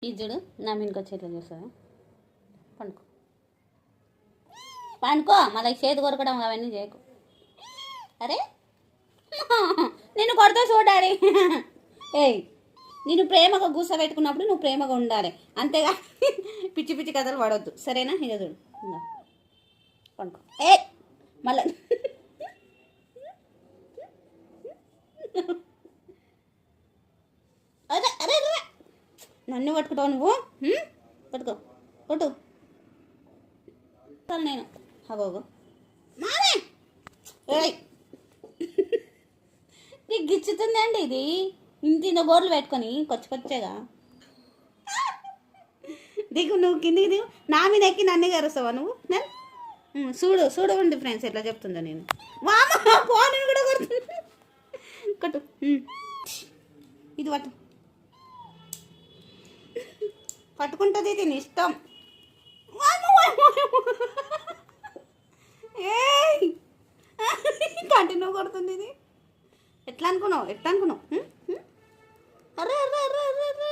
ఈ చూడు నా మీదకి వచ్చి ఎట్లా చూస్తావా? పండుకో పండుకో, మళ్ళీ చేతి కొరకడం అవన్నీ చేయకు. అరే నిన్ను కొడతా చూడాలి. ఏయ్, నేను ప్రేమగా కూర్చోబెట్టుకున్నప్పుడు నువ్వు ప్రేమగా ఉండాలి, అంతేగా పిచ్చి పిచ్చి కథలు పడవద్దు, సరేనా? ఇక చూడు, ఇంకా పండుకో. ఏ మళ్ళీ అరే అరే అరే నన్ను పట్టుకుంటావు నువ్వు? పట్టుకో కొట్టు నేను అగోగో మామే. ఏయ్ నీకు గిచ్చుతుంది అండి ఇది, ఇంత గోర్లు పెట్టుకొని కొచ్చగా దిగు, నువ్వు కిందికి దిగు. నా మీద ఎక్కి నన్ను గరుస్తావా నువ్వు? చూడు చూడవండి ఫ్రెండ్స్ ఎట్లా చెప్తుందో. నేను వామ పోనీ కూడా కొడుతుంది. కట్టు ఇది పట్టు, పట్టుకుంటుంది, దీని ఇష్టం. ఏ కంటిన్యూ కొడుతుంది ఇది. ఎట్లా అనుకున్నావు? Array array array array